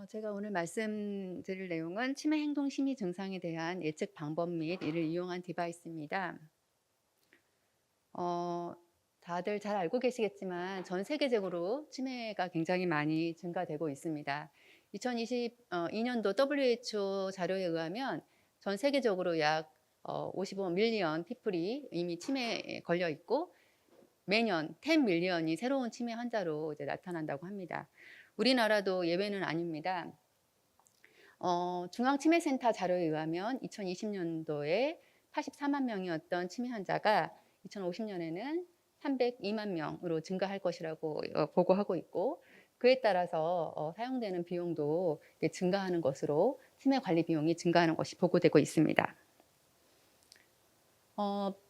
제가 오늘 말씀드릴 내용은 치매 행동 심리 증상에 대한 예측 방법 및 이를 이용한 디바이스입니다. 어, 다들 잘 알고 계시겠지만 전 세계적으로 치매가 굉장히 많이 증가되고 있습니다. 2022년도 WHO 자료에 의하면 전 세계적으로 약 55 밀리언 피플이 이미 치매에 걸려 있고 매년 10 밀리언이 새로운 치매 환자로 이제 나타난다고 합니다. 우리나라도 예외는 아닙니다. 중앙치매센터 자료에 의하면 2020년도에 84만 명이었던 치매 환자가 2050년에는 302만 명으로 증가할 것이라고 보고하고 있고, 그에 따라서 사용되는 비용도 증가하는 것으로 치매 관리 비용이 증가하는 것이 보고되고 있습니다.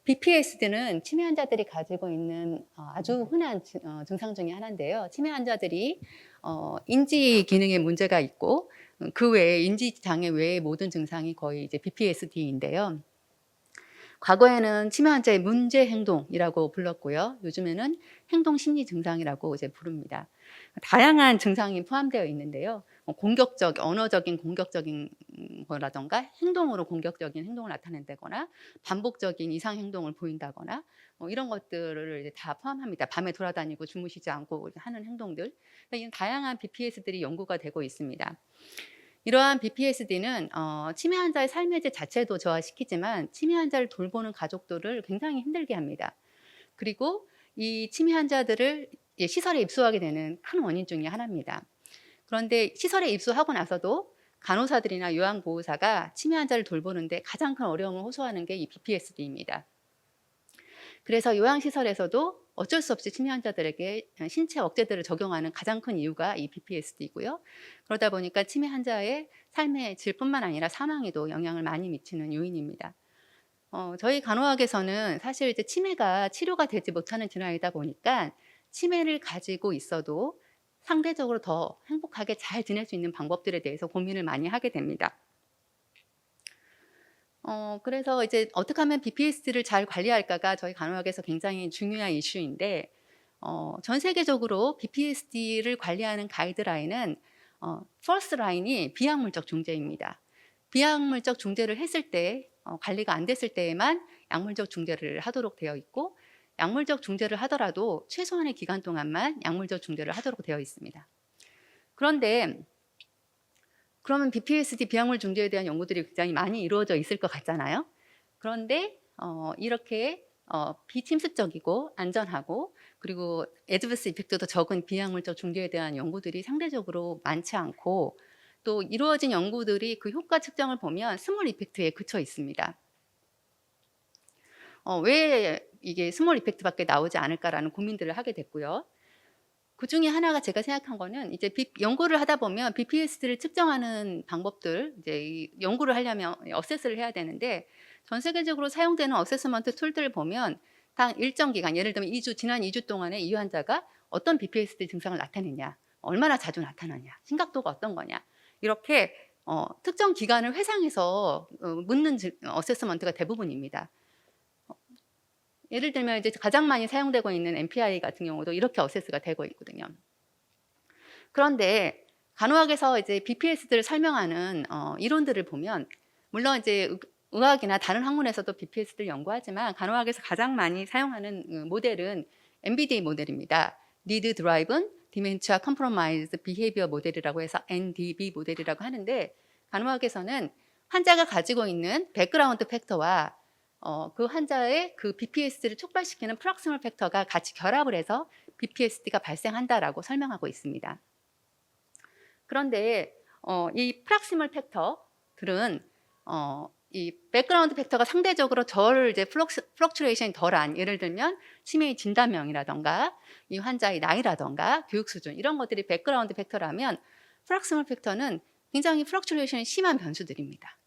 BPSD는 치매 환자들이 가지고 있는 아주 흔한 증상 중에 하나인데요. 치매 환자들이 인지 기능에 문제가 있고 그 외에 인지 장애 외의 모든 증상이 거의 이제 BPSD인데요. 과거에는 치매 환자의 문제 행동이라고 불렀고요. 요즘에는 행동 심리 증상이라고 이제 부릅니다. 다양한 증상이 포함되어 있는데요. 언어적인 공격적인 거라던가 행동으로 공격적인 행동을 나타낸다거나 반복적인 이상 행동을 보인다거나 이런 것들을 이제 다 포함합니다. 밤에 돌아다니고 주무시지 않고 하는 행동들. 그러니까 이런 다양한 BPS들이 연구가 되고 있습니다. 이러한 BPSD는 치매 환자의 삶의 질 자체도 저하시키지만 치매 환자를 돌보는 가족들을 굉장히 힘들게 합니다. 그리고 이 치매 환자들을 시설에 입소하게 되는 큰 원인 중에 하나입니다. 그런데 시설에 입소하고 나서도 간호사들이나 요양보호사가 치매 환자를 돌보는데 가장 큰 어려움을 호소하는 게 이 BPSD입니다. 그래서 요양시설에서도 어쩔 수 없이 치매 환자들에게 신체 억제들을 적용하는 가장 큰 이유가 이 BPSD이고요. 그러다 보니까 치매 환자의 삶의 질뿐만 아니라 사망에도 영향을 많이 미치는 요인입니다. 저희 간호학에서는 사실 이제 치매가 치료가 되지 못하는 질환이다 보니까 치매를 가지고 있어도 상대적으로 더 행복하게 잘 지낼 수 있는 방법들에 대해서 고민을 많이 하게 됩니다. 그래서 이제 어떻게 하면 BPS를 잘 관리할까가 저희 간호학에서 굉장히 중요한 이슈인데, 전 세계적으로 BPSD를 관리하는 가이드라인은 퍼스트 라인이 비약물적 중재입니다. 비약물적 중재를 했을 때 관리가 안 됐을 때에만 약물적 중재를 하도록 되어 있고, 약물적 중재를 하더라도 최소한의 기간 동안만 약물적 중재를 하도록 되어 있습니다. 그런데 그러면 BPSD 비약물 중재에 대한 연구들이 굉장히 많이 이루어져 있을 것 같잖아요. 그런데 이렇게 비침습적이고 안전하고 그리고 애드버스 이펙트도 적은 비약물적 중재에 대한 연구들이 상대적으로 많지 않고, 또 이루어진 연구들이 그 효과 측정을 보면 스몰 이펙트에 그쳐 있습니다. 왜 이게 스몰 이펙트밖에 나오지 않을까라는 고민들을 하게 됐고요. 그 중에 하나가 제가 생각한 거는 이제 연구를 하다 보면 BPS를 측정하는 방법들, 이제 이 연구를 하려면 어세스를 해야 되는데, 전 세계적으로 사용되는 어세스먼트 툴들을 보면 당 일정 기간, 예를 들면 지난 2주 동안에 이 환자가 어떤 BPSD 증상을 나타내냐, 얼마나 자주 나타나냐, 심각도가 어떤 거냐, 이렇게 특정 기간을 회상해서 묻는 어세스먼트가 대부분입니다. 예를 들면 이제 가장 많이 사용되고 있는 MPI 같은 경우도 이렇게 어세스가 되고 있거든요. 그런데 간호학에서 이제 BPS들을 설명하는 이론들을 보면, 물론 이제 의학이나 다른 학문에서도 BPS들을 연구하지만 간호학에서 가장 많이 사용하는 모델은 NBDA 모델입니다. Need Driven Dementia Compromised Behavior 모델이라고 해서 NDB 모델이라고 하는데, 간호학에서는 환자가 가지고 있는 백그라운드 팩터와 그 환자의 그 BPS를 촉발시키는 프락시멀 팩터가 같이 결합을 해서 BPSD가 발생한다라고 설명하고 있습니다. 그런데 이 프락시멀 팩터들은 이 백그라운드 팩터가 상대적으로 이제 플럭츄레이션이 덜한, 예를 들면 치매의 진단명이라던가 이 환자의 나이라던가 교육 수준, 이런 것들이 백그라운드 팩터라면, 프락시멀 팩터는 굉장히 플럭츄레이션이 심한 변수들입니다.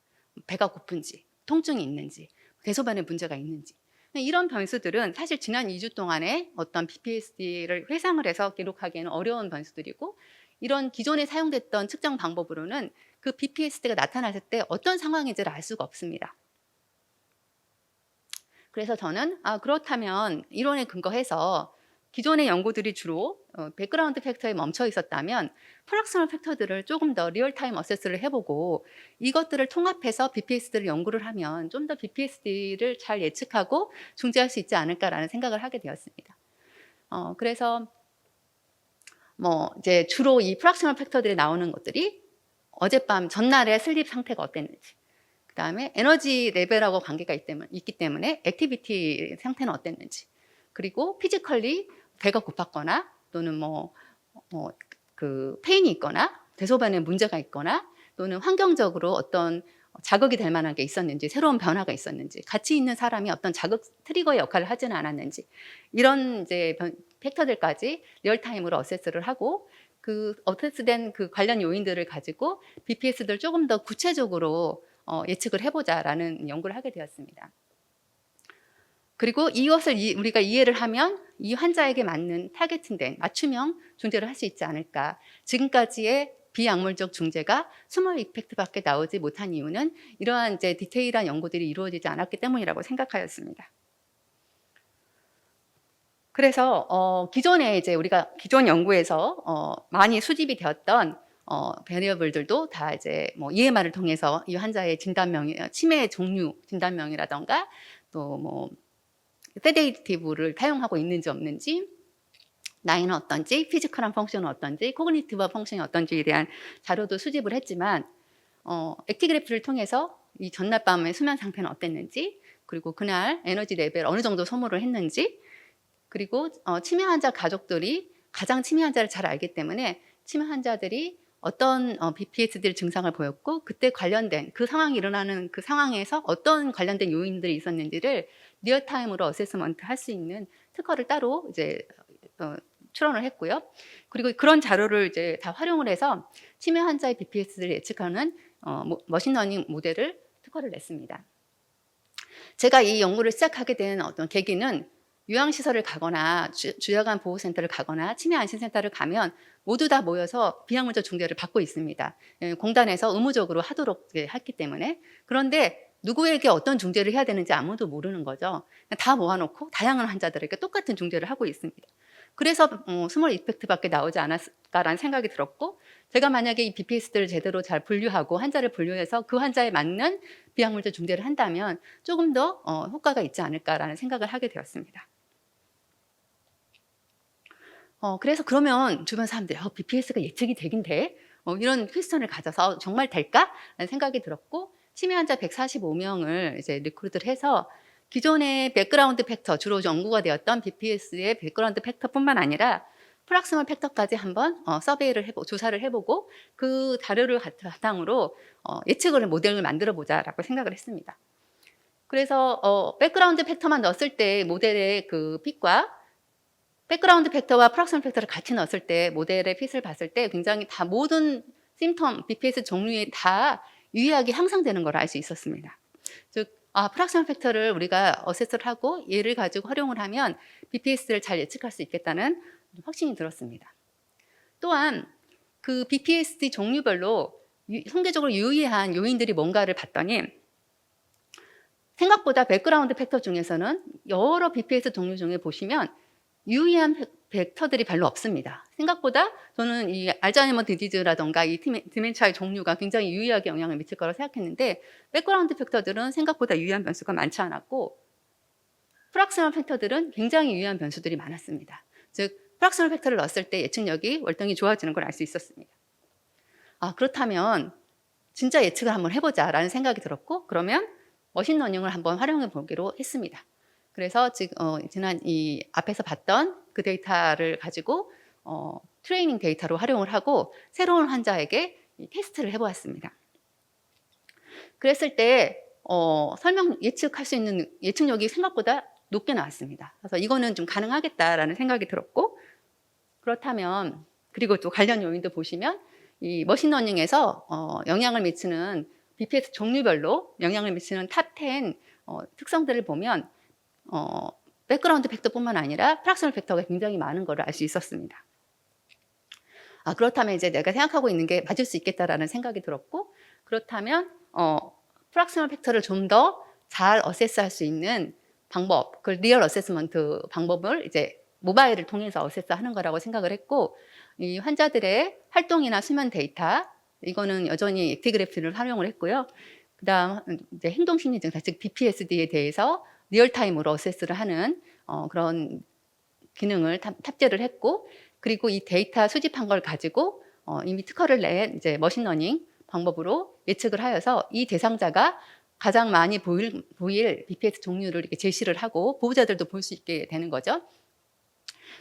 배가 고픈지, 통증이 있는지, 대소변에 문제가 있는지, 이런 변수들은 사실 지난 2주 동안에 어떤 BPSD를 회상을 해서 기록하기에는 어려운 변수들이고, 이런 기존에 사용됐던 측정 방법으로는 그 BPSD가 나타났을 때 어떤 상황인지를 알 수가 없습니다. 그래서 저는 그렇다면 이론에 근거해서 기존의 연구들이 주로 백그라운드 팩터에 멈춰 있었다면 프락셔널 팩터들을 조금 더 리얼타임 어세스를 해보고 이것들을 통합해서 BPSD를 연구를 하면 좀 더 BPSD를 잘 예측하고 중재할 수 있지 않을까라는 생각을 하게 되었습니다. 그래서 뭐 이제 주로 이 프락셔널 팩터들이 나오는 것들이 어젯밤 전날의 슬립 상태가 어땠는지, 그 다음에 에너지 레벨하고 관계가 있기 때문에 액티비티 상태는 어땠는지, 그리고 피지컬리 배가 고팠거나 또는 그 페인이 있거나 대소변에 문제가 있거나 또는 환경적으로 어떤 자극이 될 만한 게 있었는지, 새로운 변화가 있었는지, 같이 있는 사람이 어떤 자극 트리거의 역할을 하지는 않았는지, 이런 이제 팩터들까지 리얼타임으로 어세스를 하고 그 어세스된 그 관련 요인들을 가지고 BPS들을 조금 더 구체적으로 예측을 해보자라는 연구를 하게 되었습니다. 그리고 이것을 우리가 이해를 하면 이 환자에게 맞는 타겟팅된 맞춤형 중재를 할 수 있지 않을까. 지금까지의 비약물적 중재가 스몰 이펙트밖에 나오지 못한 이유는 이러한 이제 디테일한 연구들이 이루어지지 않았기 때문이라고 생각하였습니다. 그래서 기존에 이제 우리가 기존 연구에서 많이 수집이 되었던 베리어블들도 다 이제 뭐 EMR을 통해서 이 환자의 진단명이 치매 종류 진단명이라던가 또 뭐 세데이티브를 사용하고 있는지 없는지, 나이는 어떤지, 피지컬한 펑션은 어떤지, 코그니티브 펑션이 어떤지에 대한 자료도 수집을 했지만 액티그래프를 통해서 이 전날 밤의 수면 상태는 어땠는지, 그리고 그날 에너지 레벨 어느 정도 소모를 했는지, 그리고 치매 환자 가족들이 가장 치매 환자를 잘 알기 때문에 치매 환자들이 어떤 BPSD 증상을 보였고 그때 관련된 그 상황이 일어나는 그 상황에서 어떤 관련된 요인들이 있었는지를 리얼타임으로 어세스먼트 할 수 있는 특허를 따로 이제 출원을 했고요. 그리고 그런 자료를 이제 다 활용을 해서 치매 환자의 BPSD를 예측하는 머신러닝 모델을 특허를 냈습니다. 제가 이 연구를 시작하게 된 어떤 계기는 요양시설을 가거나 주야간 보호센터를 가거나 치매 안심센터를 가면 모두 다 모여서 비약물적 중재를 받고 있습니다. 공단에서 의무적으로 하도록 했기 때문에. 그런데 누구에게 어떤 중재를 해야 되는지 아무도 모르는 거죠. 다 모아놓고 다양한 환자들에게 똑같은 중재를 하고 있습니다. 그래서 스몰 이펙트밖에 나오지 않았을까라는 생각이 들었고, 제가 만약에 이 BPS들을 제대로 잘 분류하고 환자를 분류해서 그 환자에 맞는 비약물적 중재를 한다면 조금 더 효과가 있지 않을까라는 생각을 하게 되었습니다. 그래서 그러면 주변 사람들이 BPS가 예측이 되긴 돼? 이런 퀘스천을 가져서 정말 될까? 라는 생각이 들었고, 치매 환자 145명을 이제 리크루트를 해서 기존의 백그라운드 팩터, 주로 연구가 되었던 BPS의 백그라운드 팩터뿐만 아니라 프락시멀 팩터까지 한번 서베이를 조사를 해보고 그 자료를 바탕으로 예측을 모델을 만들어 보자라고 생각을 했습니다. 그래서 백그라운드 팩터만 넣었을 때 모델의 그 핏과 백그라운드 팩터와 프락시멀 팩터를 같이 넣었을 때 모델의 핏을 봤을 때 굉장히 다 모든 심텀, BPS 종류에 다 유의하게 향상되는 걸 알 수 있었습니다. 즉 프락시멀 팩터를 우리가 어세스를 하고 얘를 가지고 활용을 하면 BPS를 잘 예측할 수 있겠다는 확신이 들었습니다. 또한 그 BPSD 종류별로 통계적으로 유의한 요인들이 뭔가를 봤더니 생각보다 백그라운드 팩터 중에서는 여러 BPS 종류 중에 보시면 유의한 벡터들이 별로 없습니다. 생각보다 저는 이 알츠하이머 디지즈라던가 이 디멘치아의 종류가 굉장히 유의하게 영향을 미칠 거라고 생각했는데 백그라운드 팩터들은 생각보다 유의한 변수가 많지 않았고 프락시멀 팩터들은 굉장히 유의한 변수들이 많았습니다. 즉 프락시멀 팩터를 넣었을 때 예측력이 월등히 좋아지는 걸 알 수 있었습니다. 그렇다면 진짜 예측을 한번 해보자라는 생각이 들었고, 그러면 머신러닝을 한번 활용해 보기로 했습니다. 그래서 지금 지난 이 앞에서 봤던 그 데이터를 가지고 트레이닝 데이터로 활용을 하고 새로운 환자에게 테스트를 해보았습니다. 그랬을 때 예측할 수 있는 예측력이 생각보다 높게 나왔습니다. 그래서 이거는 좀 가능하겠다라는 생각이 들었고, 그렇다면 그리고 또 관련 요인도 보시면 이 머신러닝에서 영향을 미치는 BPS 종류별로 영향을 미치는 탑 10 특성들을 보면 백그라운드 팩터뿐만 아니라 프락시멀 팩터가 굉장히 많은 걸 알 수 있었습니다. 그렇다면 이제 내가 생각하고 있는 게 맞을 수 있겠다라는 생각이 들었고, 그렇다면 프락시멀 팩터를 좀 더 잘 어세스할 수 있는 방법, 그 리얼 어세스먼트 방법을 이제 모바일을 통해서 어세스하는 거라고 생각을 했고, 이 환자들의 활동이나 수면 데이터, 이거는 여전히 액티그래프를 활용을 했고요. 그다음 이제 행동심리 증상, 즉 BPSD에 대해서 리얼타임으로 어세스를 하는 그런 기능을 탑재를 했고, 그리고 이 데이터 수집한 걸 가지고 이미 특허를 낸 이제 머신러닝 방법으로 예측을 하여서 이 대상자가 가장 많이 보일 BPS 종류를 이렇게 제시를 하고 보호자들도 볼 수 있게 되는 거죠.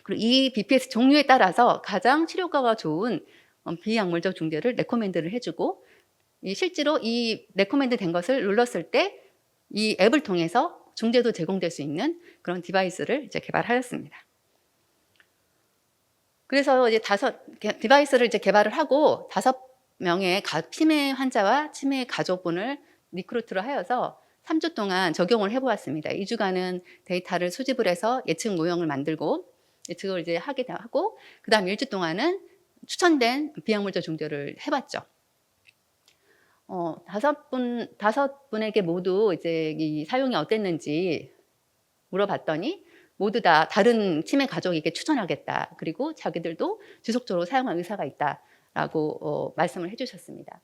그리고 이 BPS 종류에 따라서 가장 치료가가 좋은 비약물적 중재를 레코멘드를 해주고, 실제로 이 레코멘드 된 것을 눌렀을 때 이 앱을 통해서 중재도 제공될 수 있는 그런 디바이스를 이제 개발하였습니다. 그래서 이제 디바이스를 이제 개발을 하고 5명의 치매 환자와 치매 가족분을 리크루트를 하여서 3주 동안 적용을 해보았습니다. 2주간은 데이터를 수집을 해서 예측 모형을 만들고 예측을 이제 하게 하고, 그 다음 1주 동안은 추천된 비약물적 중재를 해봤죠. 5분에게 모두 이제 이 사용이 어땠는지 물어봤더니 모두 다 다른 치매 가족에게 추천하겠다. 그리고 자기들도 지속적으로 사용할 의사가 있다라고 말씀을 해주셨습니다.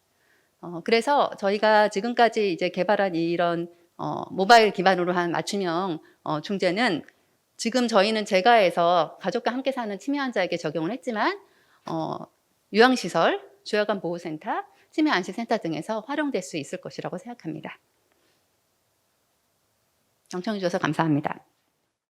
그래서 저희가 지금까지 이제 개발한 이런 모바일 기반으로 한 맞춤형 중재는 지금 저희는 제가에서 가족과 함께 사는 치매 환자에게 적용을 했지만 요양시설, 조혈관 보호센터, 치매 안심센터 등에서 활용될 수 있을 것이라고 생각합니다. 경청해 주셔서 감사합니다.